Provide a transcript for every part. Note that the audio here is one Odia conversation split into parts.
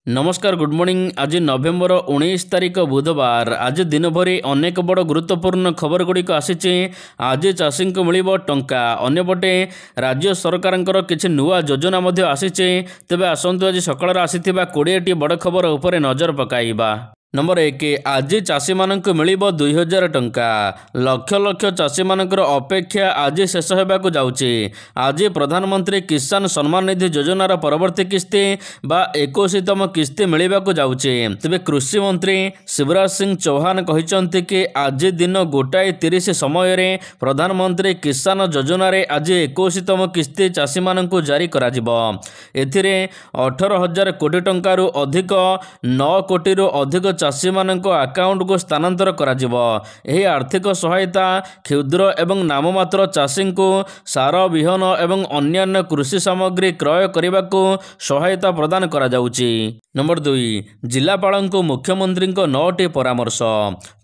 नमस्कार गुड मॉर्निंग। आज नवेम्बर 19 तारिख बुधवार। आज दिन भरी अनेक बड़ गुरुत्वपूर्ण खबर गुड़िक आसी। आज चाषी को मिल टंका, अन्यपटे राज्य सरकार किसी नुआ योजना आसी। तेबे आसतु आज सकाळ आसीथिबा 20टी बड़ खबर उपरे नजर पकाइबा। नंबर 1, आज चाषी मानक मिल 2000 टंका। लक्ष लक्ष चाषी मानकर अपेक्षा आज शेष होगाक जाउछि। आज प्रधानमंत्री किसान सम्मान निधि योजनार परवर्ती किस्ती बा 21तम किस्ती मिलवाक जाउछि। तेबे कृषि मंत्री शिवराज सिंह चौहान कहिसंति कि आज दिन 1:30 समय रे प्रधानमंत्री किसान योजना रे आज 21तम किस्ती चाषी मानक जारी करा जिवो। एथिरे 18,000 कोटी टंका रु अधिक 9 कोटी रु अधिक चाषी मानक अकाउंट को स्थानांतर करा जिवो। एही आर्थिक सहायता क्षुद्र एवं नाममात्र चाषी को सार विहन एवं अन्यान्य कृषि सामग्री क्रय करने को सहायता प्रदान करा जाउछि। नंबर 2, जिलापाल को मुख्यमंत्री 9टी परामर्श।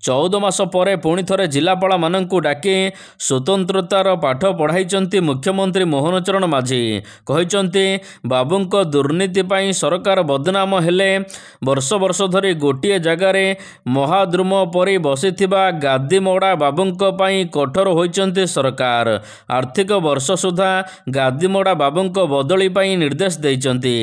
14 मास पर पुणी थे जिलापाल मानक डाकी स्वतंत्रतार पाठ पढ़ाई मुख्यमंत्री मोहन चरण माझी। कहते बाबूंको दुर्नीति पाई सरकार बदनाम हेले वर्ष वर्ष धरी गोटे जगार महाद्रुम परी बसी गादीमोड़ा बाबूंको पाई कठोर होइचंती सरकार। आर्थिक वर्ष सुधा गादीमोड़ा बाबूंको बदली पाई निर्देश देइचंती।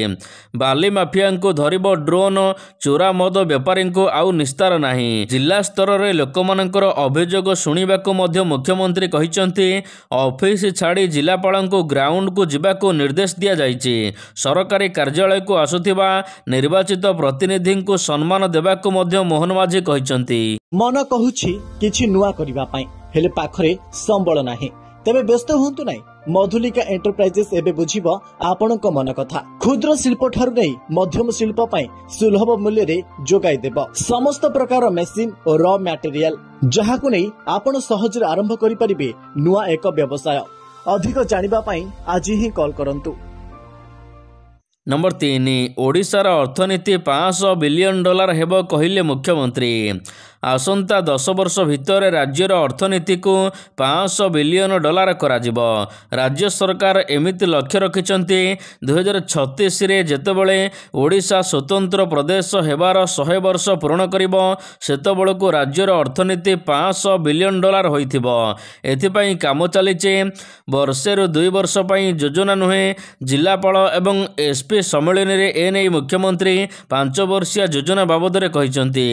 बाली माफिया को धरिबो ड्रोन, चोरा मद बेपारी को आउ निस्तार नाही। जिला स्तर रे लोकमानकर अभियोग शुणिबाकू मध्य मुख्यमंत्री कहिचंती ऑफिस छाड़ी जिलापाल को ग्राउंड को जिबाकू निर्देश दिया जाइछि। सरकारी कार्यालय को आसुथिबा निर्वाचित प्रतिनिधि को सम्मान देबाकू मध्य मोहन माझी कहिचंती। मन कहुछि किछि नुआ करिबा पई हेले पाखरे संबळ नाही। तेबे व्यस्त हुंतु नाही। मधुलिका एंटरप्राइजेस एबे बुझिबो आपणक मन कथा। क्षुद्र शिल्प ठारू नै मध्यम शिल्प पई सुलभ मूल्य रे जोगाई देबो समस्त प्रकार मेसिन और रॉ मटेरियल, जहाकु नै आपण सहज रे आरंभ करि परिबे नुआ एक व्यवसाय। अधिक जानिबा पई आज ही कॉल करंतु। नंबर 3, ओडिशार अर्थनीति $500 बिलियन हेबो कहिले मुख्यमंत्री। आसंता 10 वर्ष भितर राज्यर अर्थनीति को $500 बिलियन करा जिवो। राज्य सरकार एमिति लक्ष्य रखिचंती 2036 रे जेतेबेले ओडिशा स्वतंत्र प्रदेश हेबार 100 वर्ष पूर्ण करिवो सेतेबेलको राज्यर अर्थनीति $500 बिलियन होइथिबो। एथिपई काम चलीचे। वर्षे रु 2 वर्ष पई योजना नुहे। जिलापाल एवं एसपी सम्मेलन रे एनै मुख्यमंत्री 5 वर्षीय योजना बाबद रे कहिसंती।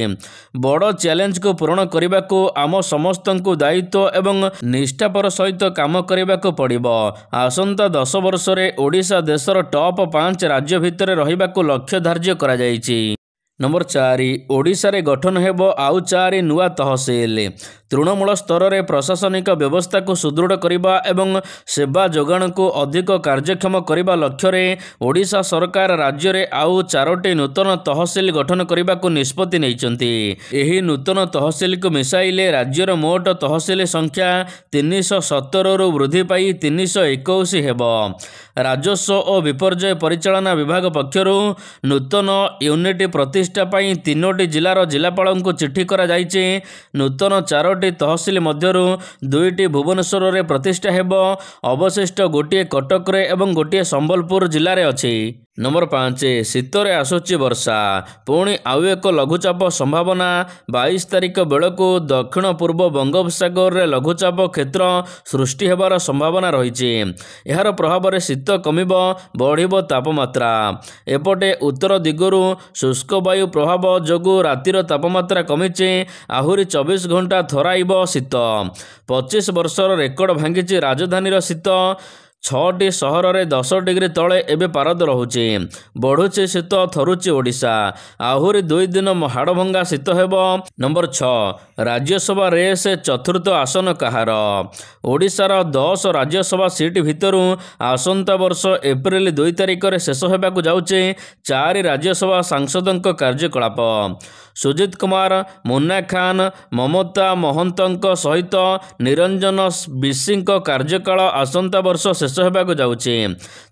बड़ चैलेंज को पूर्ण करने को आम समस्त दायित्व एवं निष्ठापर सहित काम करने को पड़िबो। आसंता 10 वर्ष रे ओडिशा देशर टॉप 5 राज्य भितर रहिबा को लक्ष्य धार्य करा जायछि। नंबर 4, ओडिशा रे गठन हेबो आउ 4 नुआ तहसील। तृणमूल स्तर में प्रशासनिक व्यवस्था को सुदृढ़ करने एवं सेवा जोगाण को अधिक कार्यक्षम करने लक्ष्य रे ओडिशा सरकार राज्य रे आउ 4टी नूतन तहसील गठन करने को निष्पत्ति नैचंती। एही नूतन तहसील को मिसाइले राज्यर मोट तहसील संख्या 317 रु वृद्धि पाई 321 हेबो। राजस्व और विपर्यय परिचालना विभाग पक्षरु नूतन यूनिट प्रतिष्ठा पाई 3टी जिलार जिलापाल को चिठी करा जाइछि। नूतन 4टी तहसील मध्यरु 2टी भुवनेश्वर रे प्रतिष्ठा हेबो। अवशिष्ट गोटे कटक रे एवं गोटे संबलपुर जिले में अछि। नंबर 5, शीतरे आसुची वर्षा। पुणी आउ एक लघुचाप संभावना। 22 तारिख बेलू दक्षिण पूर्व बंगोपसागर रे लघुचाप क्षेत्र सृष्टि हेबार संभावना रही। यार प्रभाव रे शीत कमिबो, बढ़िबो तापमात्रा। एपटे उत्तर दिगरु शुष्क वायु प्रभाव जोगु रातिर तापमात्रा कमिचे। आहुरी 24 घंटा थराइबो शीत। 25 वर्षर रेकर्ड भांगिची राजधानीर शीत। 6टी सहर में 10 डिग्री तले एवं पारद रोचे। बढ़ुचे शीत, थरुचे ओडिशा। आहुरी 2 दिन हाड़भंगा शीत हेबो। नंबर 6, राज्यसभा रेस चतुर्थ आसन कहार। ओडिशार 10 राज्यसभा सीट भितर आसंता वर्ष एप्रिल 2 तारिख में शेष होगाक जाउचे 4 राज्यसभा सांसदों कार्यकलाप। सुजित कुमार, मुन्ना खान, ममता महंत सहित निरंजन बिशी कार्यकाल आसंता वर्ष शेष ଶେଷ ହେବାକୁ ଯାଉଛି।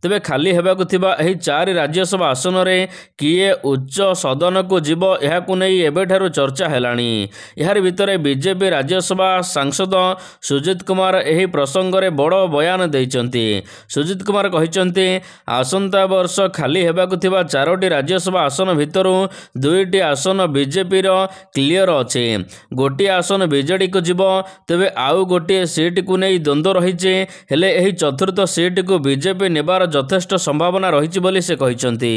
ତେବେ ଖାଲି ହେବାକୁ ଥିବା ଏହି 4 ରାଜ୍ୟସଭା ଆସନରେ କିଏ ଉଚ୍ଚ ସଦନକୁ ଯିବ ଏହାକୁ ନେଇ ଏବେଠାରୁ ଚର୍ଚ୍ଚା ହେଲାଣି। ଏହାରି ଭିତରେ ବିଜେପି ରାଜ୍ୟସଭା ସାଂସଦ ସୁଜିତ କୁମାର ଏହି ପ୍ରସଙ୍ଗରେ ବଡ଼ ବୟାନ ଦେଇଛନ୍ତି। ସୁଜିତ କୁମାର କହିଛନ୍ତି, ଆସନ୍ତା ବର୍ଷ ଖାଲି ହେବାକୁ ଥିବା 4ଟି ରାଜ୍ୟସଭା ଆସନ ଭିତରୁ 2ଟି ଆସନ ବିଜେପିର କ୍ଲିଅର ଅଛି। ଗୋଟିଏ ଆସନ ବିଜେଡ଼ିକୁ ଯିବ। ତେବେ ଆଉ ଗୋଟିଏ ସିଟ୍କୁ ନେଇ ଦ୍ୱନ୍ଦ୍ୱ ରହିଛି। ହେଲେ ଏହି ଚତୁର୍ଥ ସିଟ୍କୁ ବିଜେପି ନେବାର ଯଥେଷ୍ଟ ସମ୍ଭାବନା ରହିଛି ବୋଲି ସେ କହିଛନ୍ତି।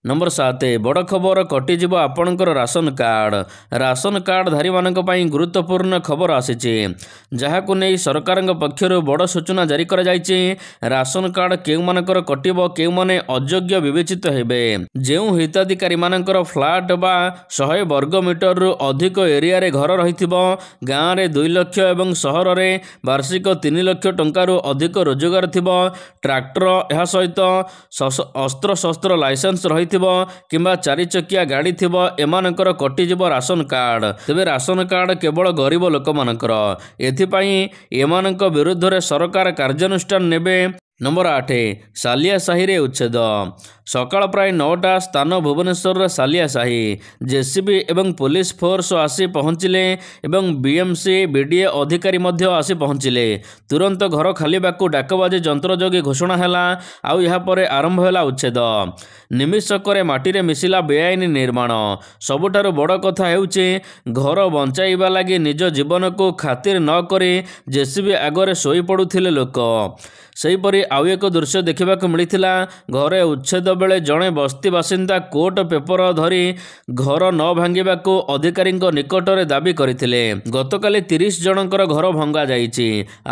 ନମ୍ବର 7 ବଡ଼ ଖବର, କଟିଯିବ ଆପଣଙ୍କର ରାସନ କାର୍ଡ଼। ରାସନ କାର୍ଡ଼ଧାରୀମାନଙ୍କ ପାଇଁ ଗୁରୁତ୍ୱପୂର୍ଣ୍ଣ ଖବର ଆସିଛି, ଯାହାକୁ ନେଇ ସରକାରଙ୍କ ପକ୍ଷରୁ ବଡ଼ ସୂଚନା ଜାରି କରାଯାଇଛି। ରାସନ କାର୍ଡ଼ କେଉଁମାନଙ୍କର କଟିବ, କେଉଁମାନେ ଅଯୋଗ୍ୟ ବିବେଚିତ ହେବେ। ଯେଉଁ ହିତାଧିକାରୀମାନଙ୍କର ଫ୍ଲାଟ୍ ବା 100 ବର୍ଗ ମିଟରରୁ ଅଧିକ ଏରିଆରେ ଘର ରହିଥିବ, ଗାଁରେ 2 ଲକ୍ଷ ଏବଂ ସହରରେ ବାର୍ଷିକ 3 ଲକ୍ଷ ଟଙ୍କାରୁ ଅଧିକ ରୋଜଗାର ଥିବ, ଟ୍ରାକ୍ଟର ଏହା ସହିତ ଅସ୍ତ୍ରଶସ୍ତ୍ର ଲାଇସେନ୍ସ ରହିଥିବ କିମ୍ବା 4 ଚକିଆ ଗାଡ଼ି ଥିବ, ଏମାନଙ୍କର କଟିଯିବ ରାସନ କାର୍ଡ଼। ତେବେ ରାସନ କାର୍ଡ଼ କେବଳ ଗରିବ ଲୋକମାନଙ୍କର। ଏଥିପାଇଁ ଏମାନଙ୍କ ବିରୁଦ୍ଧରେ ସରକାର କାର୍ଯ୍ୟାନୁଷ୍ଠାନ ନେବେ। ନମ୍ବର 8 ସାଲିଆ ସାହିରେ ଉଚ୍ଛେଦ। ସକାଳ ପ୍ରାୟ 9ଟା ସ୍ଥାନ ଭୁବନେଶ୍ୱରର ସାଲିଆ ସାହି। ଜେସିବି ଏବଂ ପୋଲିସ ଫୋର୍ସ ଆସି ପହଞ୍ଚିଲେ ଏବଂ ବିଏମ୍ସି ବିଡ଼ିଏ ଅଧିକାରୀ ମଧ୍ୟ ଆସି ପହଞ୍ଚିଲେ। ତୁରନ୍ତ ଘର ଖାଲିବାକୁ ଡାକବାଜି ଯନ୍ତ୍ର ଯୋଗେ ଘୋଷଣା ହେଲା। ଆଉ ଏହାପରେ ଆରମ୍ଭ ହେଲା ଉଚ୍ଛେଦ। ନିମିଷକରେ ମାଟିରେ ମିଶିଲା ବେଆଇନ ନିର୍ମାଣ। ସବୁଠାରୁ ବଡ଼ କଥା ହେଉଛି, ଘର ବଞ୍ଚାଇବା ଲାଗି ନିଜ ଜୀବନକୁ ଖାତିର ନ କରି ଜେସିବି ଆଗରେ ଶୋଇପଡ଼ୁଥିଲେ ଲୋକ। ସେହିପରି ଆଉ ଏକ ଦୃଶ୍ୟ ଦେଖିବାକୁ ମିଳିଥିଲା। ଘରେ ଉଚ୍ଛେଦ ବେଳେ ଜଣେ ବସ୍ତି ବାସିନ୍ଦା କୋର୍ଟ ପେପର ଧରି ଘର ନ ଭାଙ୍ଗିବାକୁ ଅଧିକାରୀଙ୍କ ନିକଟରେ ଦାବି କରିଥିଲେ। ଗତକାଲି 30 ଜଣଙ୍କର ଘର ଭଙ୍ଗା ଯାଇଛି।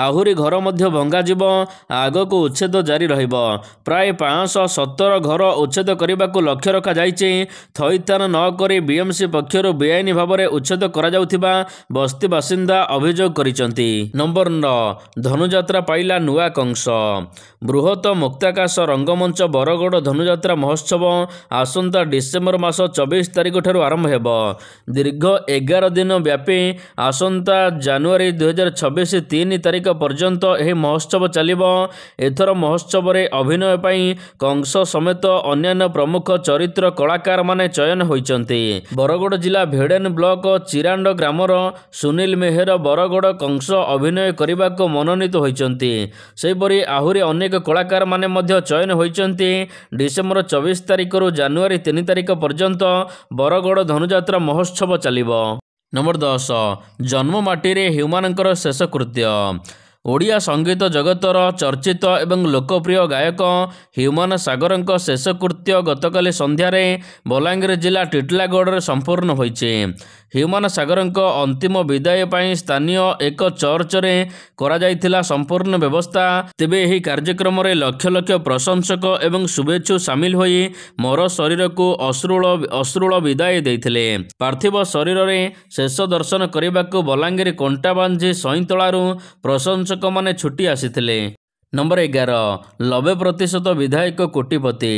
ଆହୁରି ଘର ମଧ୍ୟ ଭଙ୍ଗାଯିବ। ଆଗକୁ ଉଚ୍ଛେଦ ଜାରି ରହିବ। ପ୍ରାୟ 517 ଘର ଉଚ୍ଛେଦ କରିବାକୁ ଲକ୍ଷ୍ୟ ରଖାଯାଇଛି। ଥଇଥାନ ନ କରି ବିଏମ୍ସି ପକ୍ଷରୁ ବେଆଇନ ଭାବରେ ଉଚ୍ଛେଦ କରାଯାଉଥିବା ବସ୍ତି ବାସିନ୍ଦା ଅଭିଯୋଗ କରିଛନ୍ତି। ନମ୍ବର 9 ଧନୁଯାତ୍ରା ପାଇଲା ନୂଆ କଂସ। ବୃହତ ମୁକ୍ତାକାଶ ରଙ୍ଗମଞ୍ଚ ବରଗଡ଼ ଧନୁଯାତ୍ରା ମହୋତ୍ସବ ଆସନ୍ତା ଡିସେମ୍ବର ମାସ 24 ତାରିଖ ଠାରୁ ଆରମ୍ଭ ହେବ। ଦୀର୍ଘ 11 ଦିନ ବ୍ୟାପୀ ଆସନ୍ତା ଜାନୁଆରୀ 2026 3 ତାରିଖ ପର୍ଯ୍ୟନ୍ତ ଏହି ମହୋତ୍ସବ ଚାଲିବ। ଏଥର ମହୋତ୍ସବରେ ଅଭିନୟ ପାଇଁ କଂସ ସମେତ ଅନ୍ୟାନ୍ୟ ପ୍ରମୁଖ ଚରିତ୍ର କଳାକାରମାନେ ଚୟନ ହୋଇଛନ୍ତି। ବରଗଡ଼ ଜିଲ୍ଲା ଭେଡ଼େନ ବ୍ଲକ ଚିରାଣ୍ଡ ଗ୍ରାମର ସୁନୀଲ ମେହେର ବରଗଡ଼ କଂସ ଅଭିନୟ କରିବାକୁ ମନୋନୀତ ହୋଇଛନ୍ତି। ସେହିପରି ଆହୁରି ଅନେକ କଳାକାରମାନେ ମଧ୍ୟ ଚୟନ ହୋଇଛନ୍ତି। ଡିସେମ୍ବର 24 ତାରିଖରୁ ଜାନୁଆରୀ 3 ତାରିଖ ପର୍ଯ୍ୟନ୍ତ ବରଗଡ଼ ଧନୁଯାତ୍ରା ମହୋତ୍ସବ ଚାଲିବ। ନମ୍ବର 10 ଜନ୍ମ ମାଟିରେ ହ୍ୟୁମାନଙ୍କର ଶେଷକୃତ୍ୟ। ଓଡ଼ିଆ ସଙ୍ଗୀତ ଜଗତର ଚର୍ଚ୍ଚିତ ଏବଂ ଲୋକପ୍ରିୟ ଗାୟକ ହ୍ୟୁମାନ ସାଗରଙ୍କ ଶେଷକୃତ୍ୟ ଗତକାଲି ସନ୍ଧ୍ୟାରେ ବଲାଙ୍ଗୀର ଜିଲ୍ଲା ଟିଟିଲାଗଡ଼ରେ ସମ୍ପୂର୍ଣ୍ଣ ହୋଇଛି। ହ୍ୟୁମାନ ସାଗରଙ୍କ ଅନ୍ତିମ ବିଦାୟ ପାଇଁ ସ୍ଥାନୀୟ ଏକ ଚର୍ଚ୍ଚରେ କରାଯାଇଥିଲା ସମ୍ପୂର୍ଣ୍ଣ ବ୍ୟବସ୍ଥା। ତେବେ ଏହି କାର୍ଯ୍ୟକ୍ରମରେ ଲକ୍ଷ ଲକ୍ଷ ପ୍ରଶଂସକ ଏବଂ ଶୁଭେଚ୍ଛୁ ସାମିଲ ହୋଇ ମର ଶରୀରକୁ ଅଶ୍ରୁଳ ବିଦାୟ ଦେଇଥିଲେ। ପାର୍ଥିବ ଶରୀରରେ ଶେଷ ଦର୍ଶନ କରିବାକୁ ବଲାଙ୍ଗୀର କଣ୍ଟାବାଞ୍ଜି ସଇଁତଳାରୁ ପ୍ରଶଂସକମାନେ ଛୁଟି ଆସିଥିଲେ। ନମ୍ବର 11 90% ବିଧାୟକ କୋଟିପତି।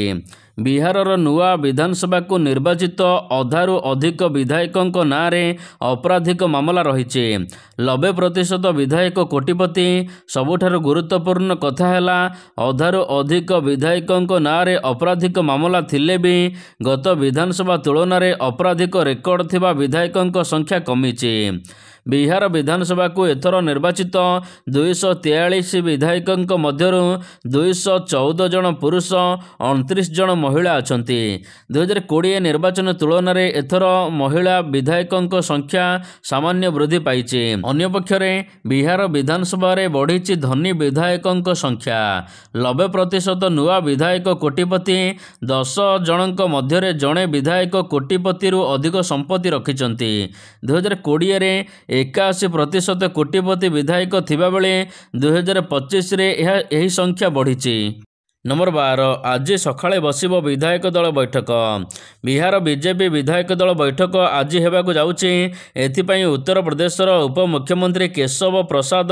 ବିହାରର ନୂଆ ବିଧାନସଭାକୁ ନିର୍ବାଚିତ ଅଧାରୁ ଅଧିକ ବିଧାୟକଙ୍କ ନାଁରେ ଅପରାଧିକ ମାମଲା ରହିଛି। 90% ବିଧାୟକ କୋଟିପତି। ସବୁଠାରୁ ଗୁରୁତ୍ୱପୂର୍ଣ୍ଣ କଥା ହେଲା, ଅଧାରୁ ଅଧିକ ବିଧାୟକଙ୍କ ନାଁରେ ଅପରାଧିକ ମାମଲା ଥିଲେ ବି ଗତ ବିଧାନସଭା ତୁଳନାରେ ଅପରାଧିକ ରେକର୍ଡ ଥିବା ବିଧାୟକଙ୍କ ସଂଖ୍ୟା କମିଛି। ବିହାର ବିଧାନସଭାକୁ ଏଥର ନିର୍ବାଚିତ 243 ବିଧାୟକଙ୍କ ମଧ୍ୟରୁ 214 ଜଣ ପୁରୁଷ, 29 ଜଣ ମହିଳା ଅଛନ୍ତି। 2020 ନିର୍ବାଚନ ତୁଳନାରେ ଏଥର ମହିଳା ବିଧାୟକଙ୍କ ସଂଖ୍ୟା ସାମାନ୍ୟ ବୃଦ୍ଧି ପାଇଛି। ଅନ୍ୟପକ୍ଷରେ ବିହାର ବିଧାନସଭାରେ ବଢ଼ିଛି ଧନୀ ବିଧାୟକଙ୍କ ସଂଖ୍ୟା। 90% ନୂଆ ବିଧାୟକ କୋଟିପତି। 10 ଜଣଙ୍କ ମଧ୍ୟରେ ଜଣେ ବିଧାୟକ କୋଟିପତିରୁ ଅଧିକ ସମ୍ପତ୍ତି ରଖିଛନ୍ତି। 2020ରେ 81% କୋଟିପତି ବିଧାୟକ ଥିବାବେଳେ 2025ରେ ଏହି ସଂଖ୍ୟା ବଢ଼ିଛି। ନମ୍ବର 12 ଆଜି ସକାଳେ ବସିବ ବିଧାୟକ ଦଳ ବୈଠକ। ବିହାର ବିଜେପି ବିଧାୟକ ଦଳ ବୈଠକ ଆଜି ହେବାକୁ ଯାଉଛି। ଏଥିପାଇଁ ଉତ୍ତରପ୍ରଦେଶର ଉପମୁଖ୍ୟମନ୍ତ୍ରୀ କେଶବ ପ୍ରସାଦ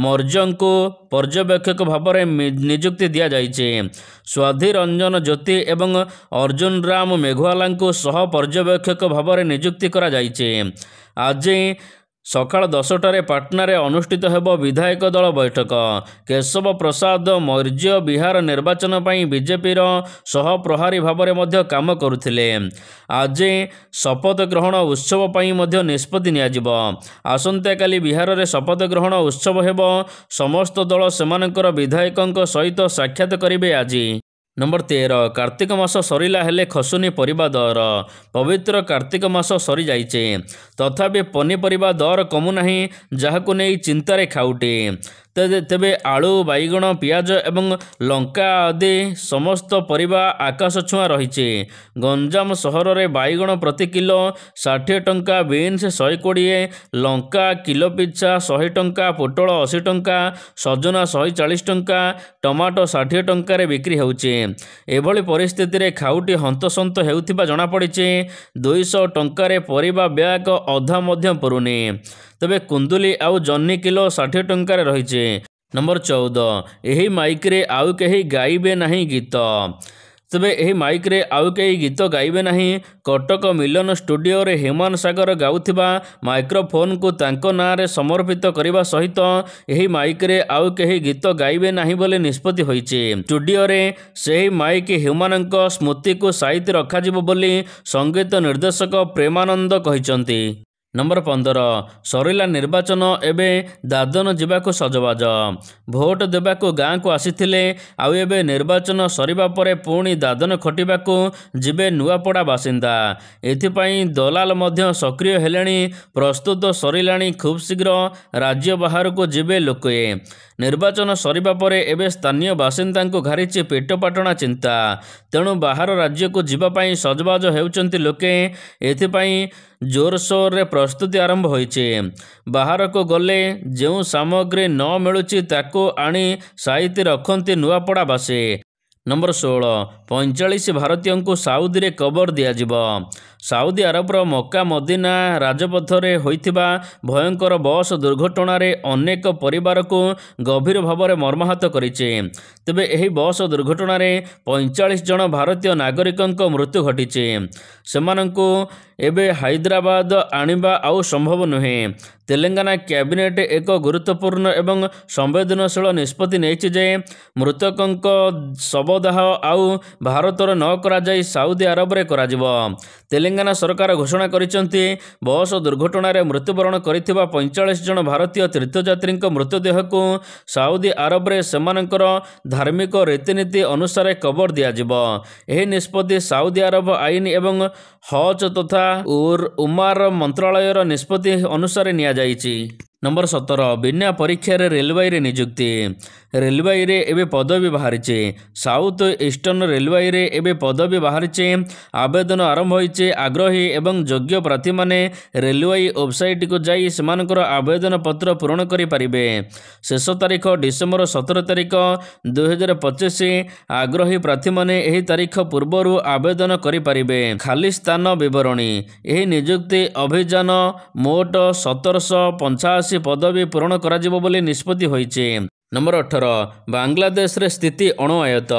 ମୌର୍ଯ୍ୟଙ୍କୁ ପର୍ଯ୍ୟବେକ୍ଷକ ଭାବରେ ନିଯୁକ୍ତି ଦିଆଯାଇଛି। ସ୍ୱାଧୀ ରଞ୍ଜନ ଜ୍ୟୋତି ଏବଂ ଅର୍ଜୁନ ରାମ ମେଘୱାଲାଙ୍କୁ ସହ ପର୍ଯ୍ୟବେକ୍ଷକ ଭାବରେ ନିଯୁକ୍ତି କରାଯାଇଛି। ଆଜି ସକାଳ 10ଟାରେ ପାଟନାରେ ଅନୁଷ୍ଠିତ ହେବ ବିଧାୟକ ଦଳ ବୈଠକ। କେଶବ ପ୍ରସାଦ ମୌର୍ଯ୍ୟ ବିହାର ନିର୍ବାଚନ ପାଇଁ ବିଜେପିର ସହପ୍ରହାରୀ ଭାବରେ ମଧ୍ୟ କାମ କରୁଥିଲେ। ଆଜି ଶପଥ ଗ୍ରହଣ ଉତ୍ସବ ପାଇଁ ମଧ୍ୟ ନିଷ୍ପତ୍ତି ନିଆଯିବ। ଆସନ୍ତାକାଲି ବିହାରରେ ଶପଥ ଗ୍ରହଣ ଉତ୍ସବ ହେବ। ସମସ୍ତ ଦଳ ସେମାନଙ୍କର ବିଧାୟକଙ୍କ ସହିତ ସାକ୍ଷାତ କରିବେ ଆଜି। ନମ୍ବର 13 କାର୍ତ୍ତିକ ମାସ ସରିଲା ହେଲେ ଖସୁନି ପରିବା ଦର। ପବିତ୍ର କାର୍ତ୍ତିକ ମାସ ସରିଯାଇଛି, ତଥାପି ପନିପରିବା ଦର କମୁନାହିଁ, ଯାହାକୁ ନେଇ ଚିନ୍ତାରେ ଖାଉଟି। ତେବେ ଆଳୁ, ବାଇଗଣ, ପିଆଜ ଏବଂ ଲଙ୍କା ଆଦି ସମସ୍ତ ପରିବା ଆକାଶ ଛୁଆଁ ରହିଛି। ଗଞ୍ଜାମ ସହରରେ ବାଇଗଣ ପ୍ରତି କିଲୋ 60 ଟଙ୍କା, ବିନ୍ସ 120, ଲଙ୍କା କିଲୋ ପିଛା 100 ଟଙ୍କା, ପୋଟଳ 80 ଟଙ୍କା, ସଜନା 140 ଟଙ୍କା, ଟମାଟୋ 60 ଟଙ୍କାରେ ବିକ୍ରି ହେଉଛି। ଏଭଳି ପରିସ୍ଥିତିରେ ଖାଉଟି ହନ୍ତସନ୍ତ ହେଉଥିବା ଜଣାପଡ଼ିଛି। 200 ଟଙ୍କାରେ ପରିବା ବ୍ୟାଗ ଅଧା ମଧ୍ୟ ପୁରୁନି। ତେବେ କୁନ୍ଦୁଲି ଆଉ ଜହ୍ନି କିଲୋ 60 ଟଙ୍କାରେ ରହିଛି। ନମ୍ବର 14 ଏହି ମାଇକ୍ରେ ଆଉ କେହି ଗାଇବେ ନାହିଁ ଗୀତ। ତେବେ ଏହି ମାଇକ୍ରେ ଆଉ କେହି ଗୀତ ଗାଇବେ ନାହିଁ। କଟକ ମିଲନ ଷ୍ଟୁଡ଼ିଓରେ ହ୍ୟୁମାନ ସାଗର ଗାଉଥିବା ମାଇକ୍ରୋଫୋନ୍କୁ ତାଙ୍କ ନାଁରେ ସମର୍ପିତ କରିବା ସହିତ ଏହି ମାଇକ୍ରେ ଆଉ କେହି ଗୀତ ଗାଇବେ ନାହିଁ ବୋଲି ନିଷ୍ପତ୍ତି ହୋଇଛି। ଷ୍ଟୁଡ଼ିଓରେ ସେହି ମାଇକ୍ ହ୍ୟୁମାନଙ୍କ ସ୍ମୃତିକୁ ସାଇତି ରଖାଯିବ ବୋଲି ସଙ୍ଗୀତ ନିର୍ଦ୍ଦେଶକ ପ୍ରେମାନନ୍ଦ କହିଛନ୍ତି। ନମ୍ବର 15 ସରିଲା ନିର୍ବାଚନ, ଏବେ ଦାଦନ ଯିବାକୁ ସଜବାଜ। ଭୋଟ ଦେବାକୁ ଗାଁକୁ ଆସିଥିଲେ, ଆଉ ଏବେ ନିର୍ବାଚନ ସରିବା ପରେ ପୁଣି ଦାଦନ ଖଟିବାକୁ ଯିବେ ନୂଆପଡ଼ା ବାସିନ୍ଦା। ଏଥିପାଇଁ ଦଲାଲ ମଧ୍ୟ ସକ୍ରିୟ ହେଲେଣି। ପ୍ରସ୍ତୁତ ସରିଲାଣି, ଖୁବ୍ ଶୀଘ୍ର ରାଜ୍ୟ ବାହାରକୁ ଯିବେ ଲୋକେ। ନିର୍ବାଚନ ସରିବା ପରେ ଏବେ ସ୍ଥାନୀୟ ବାସିନ୍ଦାଙ୍କୁ ଘାରିଛି ପେଟପାଟଣା ଚିନ୍ତା। ତେଣୁ ବାହାର ରାଜ୍ୟକୁ ଯିବା ପାଇଁ ସଜବାଜ ହେଉଛନ୍ତି ଲୋକେ। ଏଥିପାଇଁ ଜୋରସୋରରେ ପ୍ରସ୍ତୁତି ଆରମ୍ଭ ହୋଇଛି। ବାହାରକୁ ଗଲେ ଯେଉଁ ସାମଗ୍ରୀ ନ ମିଳୁଛି ତାକୁ ଆଣି ସାଇତି ରଖନ୍ତି ନୂଆପଡ଼ାବାସୀ। ନମ୍ବର 16 45 ଭାରତୀୟଙ୍କୁ ସାଉଦିରେ କବର ଦିଆଯିବ। ସାଉଦି ଆରବର ମକ୍କା ମଦିନା ରାଜପଥରେ ହୋଇଥିବା ଭୟଙ୍କର ବସ୍ ଦୁର୍ଘଟଣାରେ ଅନେକ ପରିବାରକୁ ଗଭୀର ଭାବରେ ମର୍ମାହତ କରିଛି। ତେବେ ଏହି ବସ୍ ଦୁର୍ଘଟଣାରେ 45 ଜଣ ଭାରତୀୟ ନାଗରିକଙ୍କ ମୃତ୍ୟୁ ଘଟିଛି। ସେମାନଙ୍କୁ ଏବେ ହାଇଦ୍ରାବାଦ ଆଣିବା ଆଉ ସମ୍ଭବ ନୁହେଁ। ତେଲେଙ୍ଗାନା କ୍ୟାବିନେଟ୍ ଏକ ଗୁରୁତ୍ୱପୂର୍ଣ୍ଣ ଏବଂ ସମ୍ବେଦନଶୀଳ ନିଷ୍ପତ୍ତି ନେଇଛି ଯେ ମୃତକଙ୍କ ଶବଦାହ ଆଉ ଭାରତରେ ନ କରାଯାଇ ସାଉଦି ଆରବରେ କରାଯିବ। ତେଲେଙ୍ଗାନା ସରକାର ଘୋଷଣା କରିଛନ୍ତି, ବସ୍ ଦୁର୍ଘଟଣାରେ ମୃତ୍ୟୁବରଣ କରିଥିବା 45 ଜଣ ଭାରତୀୟ ତୀର୍ଥଯାତ୍ରୀଙ୍କ ମୃତଦେହକୁ ସାଉଦି ଆରବରେ ସେମାନଙ୍କର ଧାର୍ମିକ ରୀତିନୀତି ଅନୁସାରେ କବର ଦିଆଯିବ। ଏହି ନିଷ୍ପତ୍ତି ସାଉଦି ଆରବ ଆଇନ ଏବଂ ହଜ୍ ତଥା ଉମାର ମନ୍ତ୍ରଣାଳୟର ନିଷ୍ପତ୍ତି ଅନୁସାରେ ନିଆଯାଇଛି। ନମ୍ବର 17 ବିନା ପରୀକ୍ଷାରେ ରେଲବାଇରେ ନିଯୁକ୍ତି। ରେଲବାଇରେ ଏବେ ପଦବୀ ବାହାରିଛି। ସାଉଥ୍ ଇଷ୍ଟର୍ଣ୍ଣ ରେଲବାଇରେ ଏବେ ପଦବୀ ବାହାରିଛି। ଆବେଦନ ଆରମ୍ଭ ହୋଇଛି। ଆଗ୍ରହୀ ଏବଂ ଯୋଗ୍ୟ ପ୍ରାର୍ଥୀମାନେ ରେଲବାଇ ୱେବସାଇଟକୁ ଯାଇ ସେମାନଙ୍କର ଆବେଦନ ପତ୍ର ପୂରଣ କରିପାରିବେ। ଶେଷ ତାରିଖ ଡିସେମ୍ବର 17 ତାରିଖ 2025। ଆଗ୍ରହୀ ପ୍ରାର୍ଥୀମାନେ ଏହି ତାରିଖ ପୂର୍ବରୁ ଆବେଦନ କରିପାରିବେ। ଖାଲି ସ୍ଥାନ ବିବରଣୀ। ଏହି ନିଯୁକ୍ତି ଅଭିଯାନ ମୋଟ 1785 ପଦବୀ ପୂରଣ କରାଯିବ ବୋଲି ନିଷ୍ପତ୍ତି ହୋଇଛି। ନମ୍ବର 18 ବାଂଲାଦେଶରେ ସ୍ଥିତି ଅଣଆୟତ୍ତ।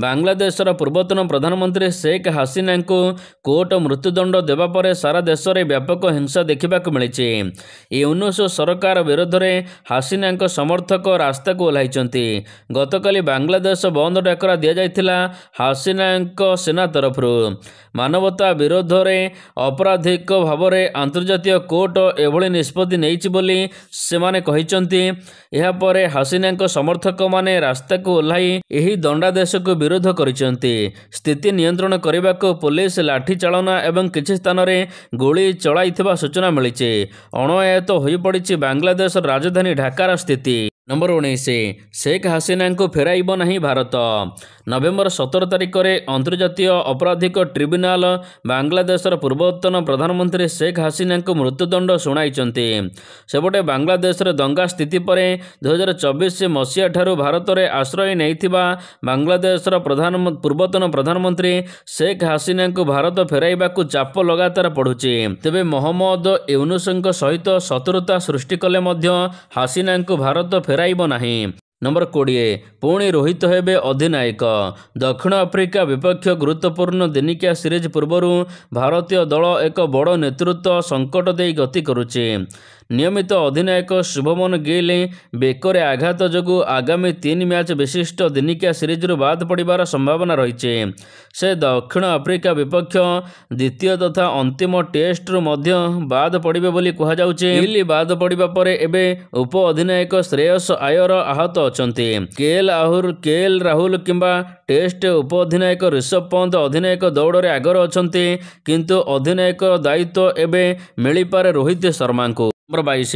ବାଂଲାଦେଶର ପୂର୍ବତନ ପ୍ରଧାନମନ୍ତ୍ରୀ ଶେଖ୍ ହାସିନାଙ୍କୁ କୋର୍ଟ ମୃତ୍ୟୁଦଣ୍ଡ ଦେବା ପରେ ସାରା ଦେଶରେ ବ୍ୟାପକ ହିଂସା ଦେଖିବାକୁ ମିଳିଛି। ୟୁନୁସ୍ ସରକାର ବିରୋଧରେ ହାସିନାଙ୍କ ସମର୍ଥକ ରାସ୍ତାକୁ ଓହ୍ଲାଇଛନ୍ତି। ଗତକାଲି ବାଂଲାଦେଶ ବନ୍ଦ ଡାକରା ଦିଆଯାଇଥିଲା ହାସିନାଙ୍କ ସେନା ତରଫରୁ। ମାନବତା ବିରୋଧରେ ଅପରାଧିକ ଭାବରେ ଆନ୍ତର୍ଜାତୀୟ କୋର୍ଟ ଏଭଳି ନିଷ୍ପତ୍ତି ନେଇଛି ବୋଲି ସେମାନେ କହିଛନ୍ତି। ଏହାପରେ ହାସିନାଙ୍କ ସମର୍ଥକମାନେ ରାସ୍ତାକୁ ଓହ୍ଲାଇ ଏହି ଦଣ୍ଡାଦେଶକୁ ବିରୋଧ କରିଛନ୍ତି। ସ୍ଥିତି ନିୟନ୍ତ୍ରଣ କରିବାକୁ ପୋଲିସ ଲାଠି ଚାଳନା ଏବଂ କିଛି ସ୍ଥାନରେ ଗୁଳି ଚଳାଇଥିବା ସୂଚନା ମିଳିଛି। ଅଣଆୟତ୍ତ ହୋଇପଡ଼ିଛି ବାଂଲାଦେଶର ରାଜଧାନୀ ଢାକାର ସ୍ଥିତି। ନମ୍ବର 19 ଶେଖ୍ ହାସିନାଙ୍କୁ ଫେରାଇବ ନାହିଁ ଭାରତ। ନଭେମ୍ବର 17 ତାରିଖରେ ଅନ୍ତର୍ଜାତୀୟ ଅପରାଧିକ ଟ୍ରିବ୍ୟୁନାଲ ବାଂଲାଦେଶର ପୂର୍ବତନ ପ୍ରଧାନମନ୍ତ୍ରୀ ଶେଖ୍ ହାସିନାଙ୍କୁ ମୃତ୍ୟୁଦଣ୍ଡ ଶୁଣାଇଛନ୍ତି। ସେପଟେ ବାଂଲାଦେଶରେ ଦଙ୍ଗା ସ୍ଥିତି ପରେ 2024 ମସିହାଠାରୁ ଭାରତରେ ଆଶ୍ରୟ ନେଇଥିବା ବାଂଲାଦେଶର ପୂର୍ବତନ ପ୍ରଧାନମନ୍ତ୍ରୀ ଶେଖ୍ ହାସିନାଙ୍କୁ ଭାରତ ଫେରାଇବାକୁ ଚାପ ଲଗାତାର ପଡ଼ୁଛି। ତେବେ ମହମ୍ମଦ ୟୁନୁସଙ୍କ ସହିତ ଶତ୍ରୁତା ସୃଷ୍ଟି କଲେ ମଧ୍ୟ ହାସିନାଙ୍କୁ ଭାରତ ଫେରାଇବ ନାହିଁ। ନମ୍ବର 20 ପୁଣି ରୋହିତ ହେବେ ଅଧିନାୟକ। ଦକ୍ଷିଣ ଆଫ୍ରିକା ବିପକ୍ଷ ଗୁରୁତ୍ୱପୂର୍ଣ୍ଣ ଦିନିକିଆ ସିରିଜ୍ ପୂର୍ବରୁ ଭାରତୀୟ ଦଳ ଏକ ବଡ଼ ନେତୃତ୍ୱ ସଙ୍କଟ ଦେଇ ଗତି କରୁଛି। नियमित अधिनायक शुभमन गिल बेकरे आघात जोगु आगामी 3 मैच विशिष्ट दिनिकिया सीरीज बाद पड़िबार संभावना रही। से दक्षिण आफ्रिका विपक्ष द्वितीय तथा अंतिम टेस्ट रु मध्य बाद पड़िबे बोली कहा जाउचे। गिल बाद पड़िबा परे एबे उप अधिनायक श्रेयस आयर आहत अछंती। केएल राहुल किंबा टेस्ट उप अधिनायक ऋषभ पंत अधिनायक दौड़े आगर अछंती, किंतु अधिनायक दायित्व एबे मिली पारे रोहित शर्मा को। नंबर 22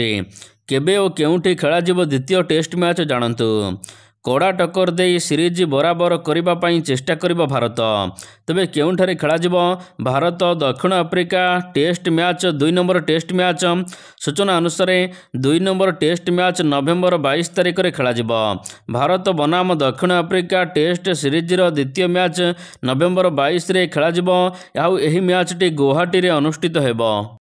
केबे और केउठी खेला जिवो द्वितीय टेस्ट मैच जानतु। कड़ा टक्कर दे सीरीज बराबर करबा पई चेष्टा करिबो भारत। तबे केउठारे खेला जिवो भारत दक्षिण Africa test match 2 number test match. सूचना अनुसार 2 नंबर टेस्ट मैच नवेम्बर 22 तारिख रे खेला जिवो। भारत बनाम दक्षिण आफ्रिका टेस्ट सीरीज रो द्वितीय मैच नवेम्बर 22 रे खेला जिवो। आउ एही मैच टी गुवाहाटी रे अनुष्ठित हेबो।